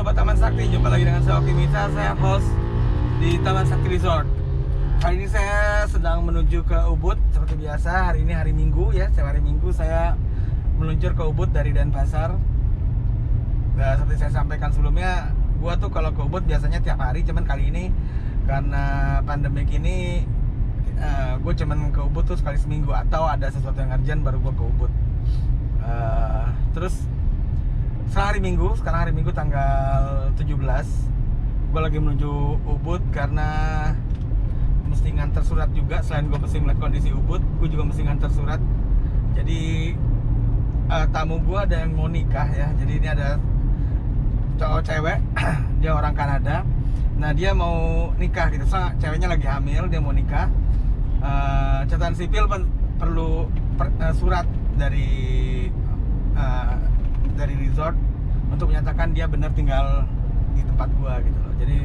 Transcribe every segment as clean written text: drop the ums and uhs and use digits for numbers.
Sobat Taman Sakti, jumpa lagi dengan saya Optimita, saya host di Taman Sakti Resort. Hari ini saya sedang menuju ke Ubud seperti biasa. Hari ini hari Minggu ya, setiap hari Minggu saya meluncur ke Ubud dari Denpasar. Nah, seperti saya sampaikan sebelumnya, gua tuh kalau ke Ubud biasanya tiap hari, cuman kali ini karena pandemik ini gue cuman ke Ubud tuh sekali seminggu, atau ada sesuatu yang urgent baru gue ke Ubud. Terus sekarang hari Minggu tanggal 17, gue lagi menuju Ubud karena mesti nganter surat juga. Selain gue mesti melihat kondisi Ubud, gue juga mesti nganter surat. Jadi tamu gue ada yang mau nikah ya. Jadi ini ada cowok cewek, dia orang Kanada. Nah, dia mau nikah gitu, so, ceweknya lagi hamil, dia mau nikah. Catatan sipil perlu surat dari resort untuk menyatakan dia benar tinggal di tempat gua gitu loh. Jadi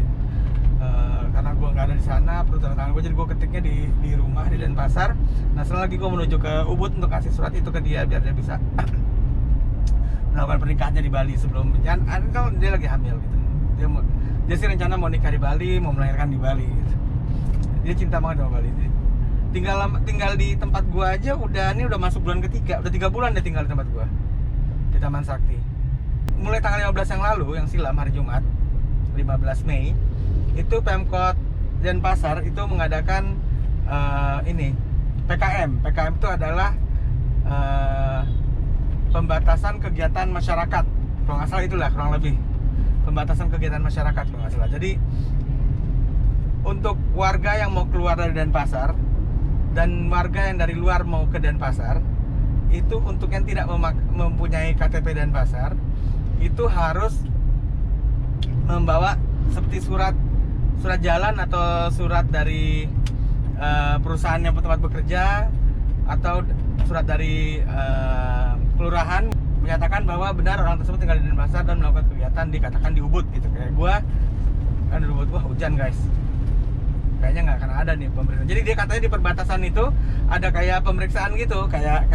karena gua nggak ada di sana, perlu tanda tangan gua, jadi gua ketiknya di rumah di Denpasar. Nah, setelah lagi gua menuju ke Ubud untuk kasih surat itu ke dia biar dia bisa melakukan pernikahannya di Bali sebelum kan dia lagi hamil gitu. Dia sih rencana mau nikah di Bali, mau melahirkan di Bali gitu. Dia cinta banget sama Bali. Tinggal di tempat gua aja udah masuk bulan ketiga, udah 3 bulan dia tinggal di tempat gua di Taman Sakti. Mulai tanggal 15 yang lalu, yang silam, hari Jumat 15 Mei, itu Pemkot Denpasar itu mengadakan ini PKM. PKM itu adalah pembatasan kegiatan masyarakat. Kalau nggak salah itulah kurang lebih pembatasan kegiatan masyarakat kalau nggak salah. Jadi untuk warga yang mau keluar dari Denpasar dan warga yang dari luar mau ke Denpasar, itu untuk yang tidak mempunyai KTP Denpasar itu harus membawa seperti surat jalan atau surat dari perusahaan yang tempat bekerja, atau surat dari kelurahan menyatakan bahwa benar orang tersebut tinggal di Denpasar dan melakukan kegiatan dikatakan di Ubud gitu. Kayak gua kan di Ubud, wah hujan guys, kayaknya nggak akan ada nih pemeriksaan. Jadi dia katanya di perbatasan itu ada kayak pemeriksaan gitu, kayak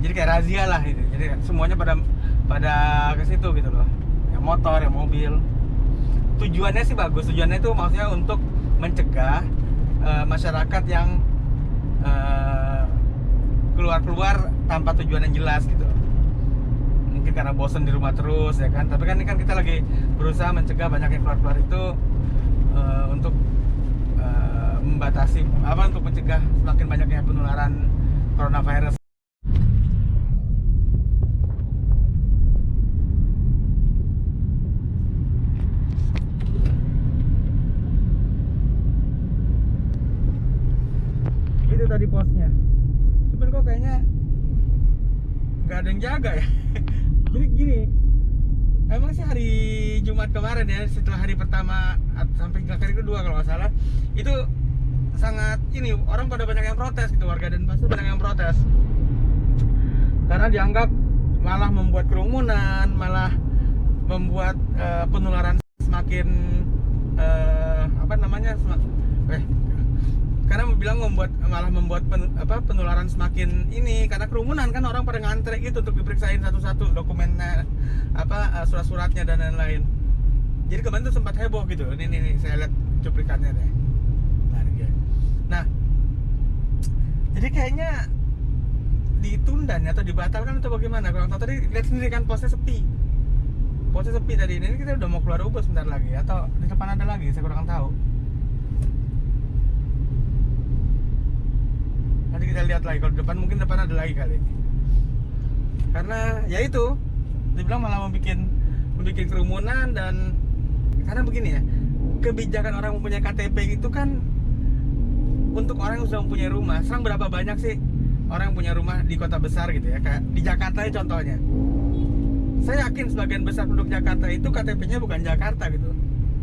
jadi kayak razia lah gitu. Jadi semuanya pada ke situ gitu loh, yang motor, yang mobil. Tujuannya sih bagus, tujuannya itu maksudnya untuk mencegah masyarakat yang keluar tanpa tujuan yang jelas gitu. Mungkin karena bosan di rumah terus ya kan. Tapi kan ini kan kita lagi berusaha mencegah banyak yang keluar itu untuk membatasi untuk mencegah semakin banyaknya penularan coronavirus. Itu tadi posnya. Cuman kok kayaknya nggak ada yang jaga ya. Jadi gini, emang sih hari Jumat kemarin ya, setelah hari pertama sampai hari kedua kalau nggak salah, itu sangat ini, orang pada banyak yang protes gitu, warga Denpasar banyak yang protes karena dianggap malah membuat kerumunan, malah membuat penularan semakin karena bilang malah membuat penularan semakin ini, karena kerumunan kan, orang pada ngantre gitu untuk diperiksain satu-satu dokumennya, surat-suratnya dan lain-lain. Jadi kemarin tuh sempat heboh gitu. Ini saya lihat cuplikannya deh. Nah, jadi kayaknya ditunda nih atau dibatalkan atau bagaimana? Kurang tahu. Tadi lihat sendiri kan posnya sepi. Posnya sepi tadi. Ini kita udah mau keluar Ubud sebentar lagi, atau di depan ada lagi, saya kurang tahu. Nanti kita lihat lagi, kalau depan ada lagi kali. Karena ya itu, dibilang malah membuat kerumunan. Dan karena begini ya, kebijakan orang mempunyai KTP itu kan untuk orang yang sudah mempunyai rumah. Sekarang berapa banyak sih orang yang punya rumah di kota besar gitu ya, kayak di Jakarta ya contohnya. Saya yakin sebagian besar penduduk Jakarta itu KTP-nya bukan Jakarta gitu.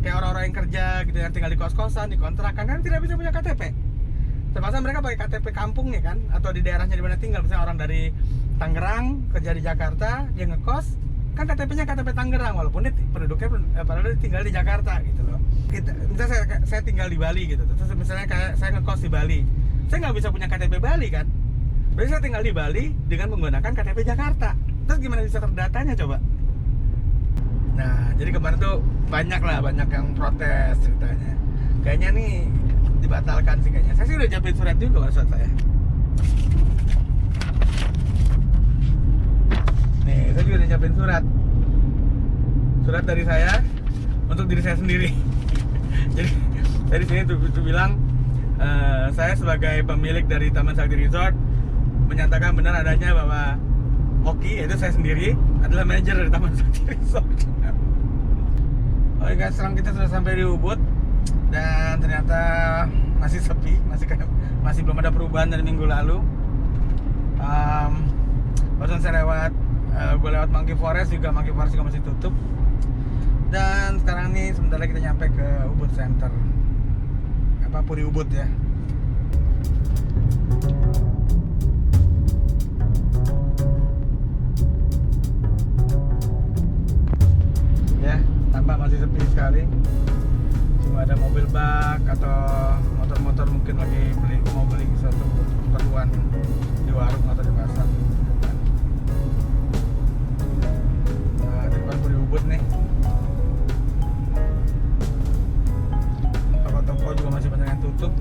Kayak orang-orang yang kerja gitu, yang tinggal di kos-kosan, di kontrakan, kan tidak bisa punya KTP. Terpaksa mereka pakai KTP kampungnya kan, atau di daerahnya di mana tinggal. Misalnya orang dari Tangerang kerja di Jakarta, dia ngekos, kan KTP-nya KTP Tangerang, walaupun dia penduduknya padahal dia tinggal di Jakarta gitu loh. Misalnya saya tinggal di Bali gitu, terus misalnya kayak saya ngekos di Bali, saya nggak bisa punya KTP Bali kan. Berarti saya tinggal di Bali dengan menggunakan KTP Jakarta. Terus gimana bisa terdatanya coba? Nah, jadi kemarin tuh banyak yang protes ceritanya. Kayaknya nih dibatalkan sih kayaknya. Saya sih udah nyiapin surat juga maksud saya. Nih, saya juga udah nyiapin surat dari saya untuk diri saya sendiri. Jadi dari sini tuh bilang saya sebagai pemilik dari Taman Sakti Resort menyatakan benar adanya bahwa Oki, yaitu saya sendiri, adalah manajer dari Taman Sakti Resort. Oke guys, sekarang kita sudah sampai di Ubud dan ternyata masih sepi, masih belum ada perubahan dari minggu lalu. Barusan saya gue lewat Monkey Forest juga masih tutup. Dan sekarang nih sebentar lagi kita nyampe ke Ubud Center, Puri Ubud ya. Ya, tampak masih sepi sekali. Cuma ada mobil bak atau motor-motor mungkin lagi mau beli suatu keperluan di warung atau di pasar. Nah, di depan Puri Ubud nih. Toko-toko juga masih banyak yang tutup.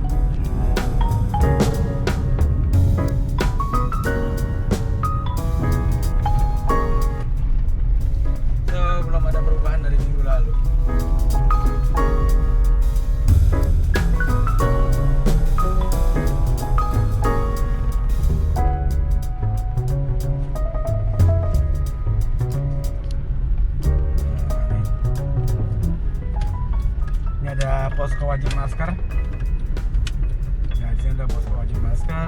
Belum ada perubahan dari minggu lalu. Ini ada posko wajib masker. Nah, di sini ada posko wajib masker.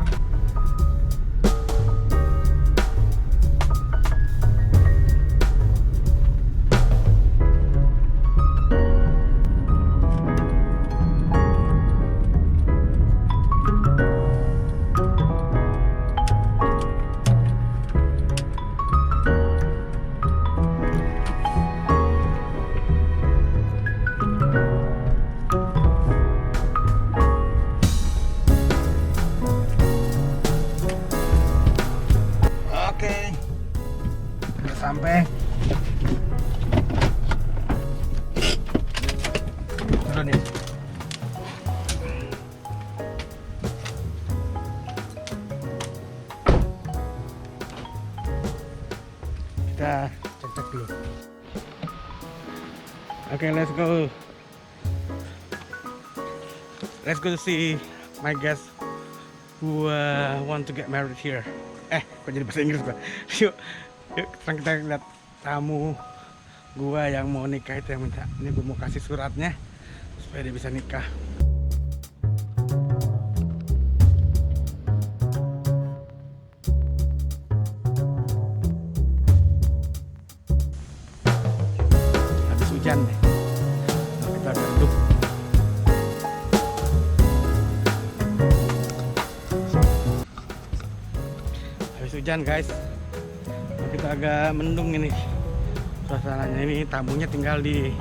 Oke, udah sampai. Turun nih. Kita cek dulu. Oke, let's go. Let's go to see my guest who want to get married here. Kok jadi bahasa Inggris gua? Yuk, sekarang kita lihat tamu gua yang mau nikah itu yang minta. Ini gua mau kasih suratnya supaya dia bisa nikah. Habis hujan deh. Nah, kita duduk. Hujan guys, kita agak mendung ini suasananya. Ini tamunya tinggal di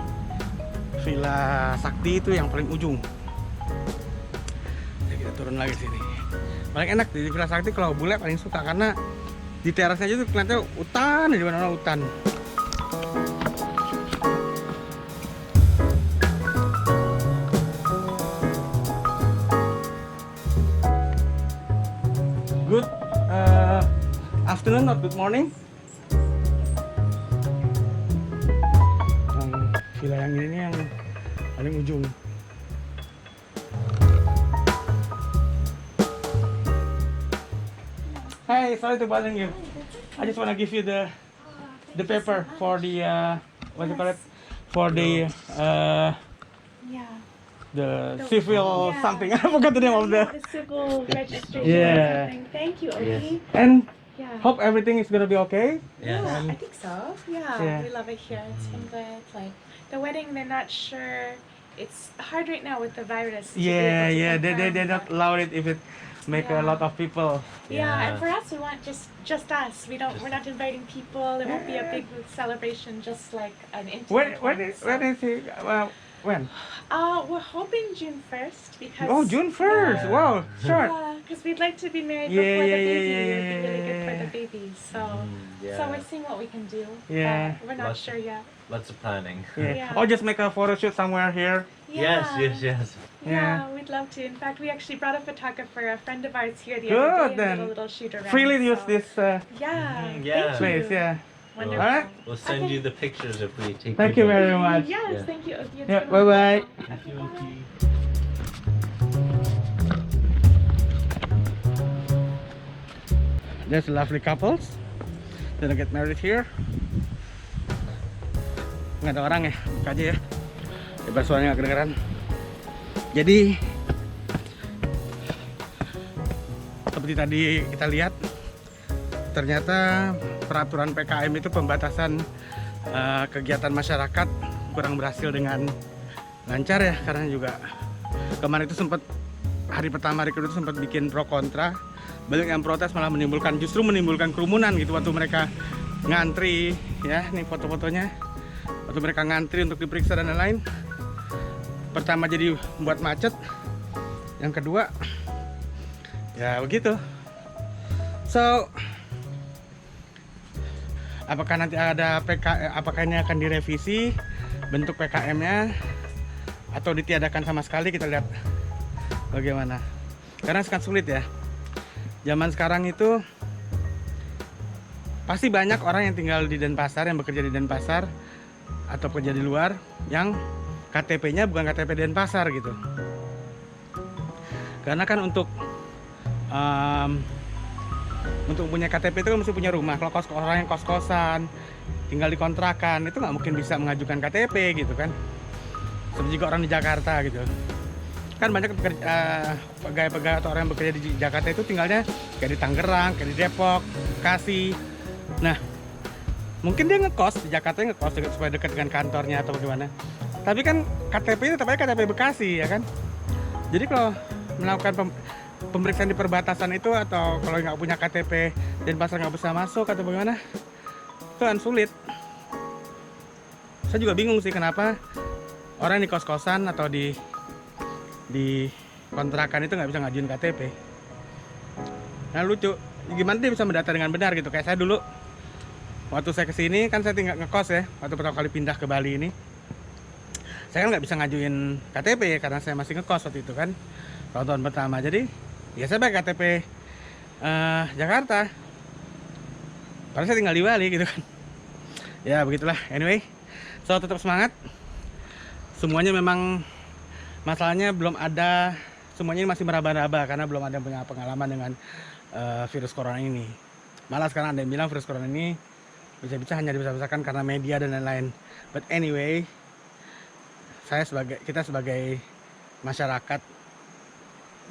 Villa Sakti itu yang paling ujung. Jadi kita turun lagi sini. Paling enak di Villa Sakti kalau bule paling suka karena di terasnya aja tuh kelihatan hutan, di mana-mana hutan. Good afternoon or good morning. Villa yang ini yang paling ujung. Hey, sorry to bother you. I just want to give you the paper for the what do you call it? For the the civil something. I forgot the name of the civil registration. Yeah. Or something. Thank you, Oki. And Yeah. hope everything is gonna be okay. Yeah, I think so. Yeah, Yeah. we love it here. It's been good. Like the wedding, they're not sure. It's hard right now with the virus. to be Yeah, able to yeah. confirm, They not but- allow it if it make a Yeah. lot of people. Yeah, and for us, we want just us. We're not inviting people. It won't be a big celebration. Just like an intimate. When one, is so- when is he? when? We're hoping June 1st because. Oh, June 1st. Wow, short. Yeah, because we'd like to be married Yeah, before yeah, the baby. yeah, It would be really yeah, good for yeah. the baby. So, Yeah. so we're seeing what we can do. Yeah. We're not Lots- sure yet. Lots of planning. Yeah. Yeah. Or just make a photo shoot somewhere here. Yes, Yeah. yes. Yeah, we'd love to. In fact, we actually brought a photographer, a friend of ours here the Good, other day, and then. did a little shoot around. Freely use so- this Yeah. Yeah. Thank place, you. yeah. Wonderful. Alright. We'll send Okay. you the pictures if we take. Thank you pictures. very much. Yes, Yeah. thank you. It's Yeah, been bye-bye. wonderful. Thank you, Bye. Auntie. There's lovely couples gonna get married here. Nggak ada orang ya, buka aja ya. Lebar suaranya nggak kedengeran. Jadi seperti tadi kita lihat, ternyata peraturan PKM itu pembatasan kegiatan masyarakat kurang berhasil dengan lancar ya, karena juga kemarin itu sempat hari pertama hari kedua itu sempat bikin pro kontra. Banyak yang protes, malah justru menimbulkan kerumunan gitu waktu mereka ngantri ya. Nih foto-fotonya waktu mereka ngantri untuk diperiksa dan lain-lain. Pertama jadi buat macet, yang kedua ya begitu. So apakah nanti ada apakah ini akan direvisi bentuk PKM-nya atau ditiadakan sama sekali, kita lihat bagaimana. Karena sangat sulit ya. Zaman sekarang itu pasti banyak orang yang tinggal di Denpasar, yang bekerja di Denpasar atau kerja di luar, yang KTP-nya bukan KTP Denpasar gitu. Karena kan untuk punya KTP itu kan mesti punya rumah. Kalau orang yang kos-kosan, tinggal di kontrakan, itu nggak mungkin bisa mengajukan KTP gitu kan. Seperti juga orang di Jakarta gitu. Kan banyak pegawai-pegawai atau orang yang bekerja di Jakarta itu tinggalnya kayak di Tangerang, kayak di Depok, Bekasi. Nah, mungkin dia ngekos di Jakarta, ngekos supaya dekat dengan kantornya atau bagaimana. Tapi kan KTP itu tetap aja KTP Bekasi ya kan. Jadi kalau melakukan pemeriksaan di perbatasan itu, atau kalau nggak punya KTP Denpasar nggak bisa masuk atau bagaimana, itu kan sulit. Saya juga bingung sih kenapa orang di kos-kosan atau di kontrakan itu nggak bisa ngajuin KTP. Nah lucu, gimana dia bisa mendata dengan benar gitu. Kayak saya dulu waktu saya kesini kan saya tinggal ngekos ya, waktu pertama kali pindah ke Bali ini, saya kan nggak bisa ngajuin KTP ya, karena saya masih ngekos waktu itu kan, tahun pertama. Jadi ya saya pakai KTP Jakarta, padahal saya tinggal di Bali gitu kan. Ya begitulah. Anyway, so tetap semangat. Semuanya memang masalahnya belum ada, semuanya masih meraba-raba karena belum ada yang punya pengalaman dengan virus corona ini. Malah sekarang ada yang bilang virus corona ini bisa-bisa hanya dibesar-besarkan karena media dan lain-lain. But anyway, kita sebagai masyarakat,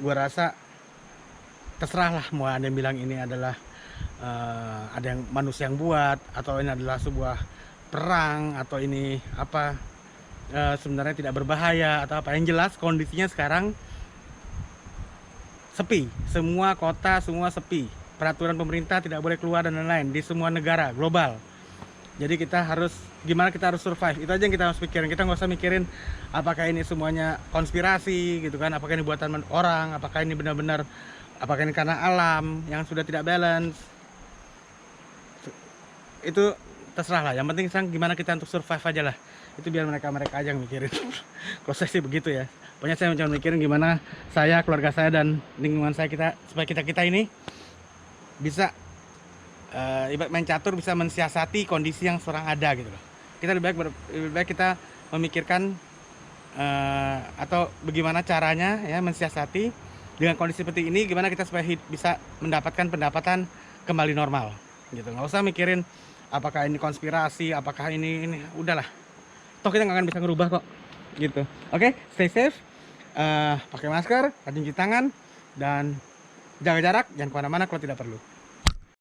gua rasa terserah lah mau ada yang bilang ini adalah ada yang manusia yang buat, atau ini adalah sebuah perang, atau ini apa, sebenarnya tidak berbahaya atau apa. Yang jelas kondisinya sekarang sepi, semua kota semua sepi, peraturan pemerintah tidak boleh keluar dan lain-lain di semua negara global. Jadi kita harus gimana, kita harus survive, itu aja yang kita harus pikirin. Kita nggak usah mikirin apakah ini semuanya konspirasi gitu kan, apakah ini buatan orang, apakah ini benar-benar, apakah ini karena alam yang sudah tidak balance. Itu terserah lah, yang penting sekarang gimana kita untuk survive aja lah. Itu biar mereka aja yang mikirin. Kalau saya sih begitu ya. Pokoknya saya cuma mikirin gimana saya, keluarga saya, dan lingkungan saya, supaya kita ini bisa ibarat main catur, bisa mensiasati kondisi yang sekarang ada gitu loh. Kita lebih baik kita memikirkan atau bagaimana caranya ya mensiasati dengan kondisi seperti ini, gimana kita supaya bisa mendapatkan pendapatan kembali normal gitu. Nggak usah mikirin apakah ini konspirasi, apakah ini udahlah. Toh kita nggak akan bisa ngerubah kok gitu. Oke, stay safe, pakai masker, rajin cuci tangan, dan jaga jarak, jangan kemana-mana kalau tidak perlu.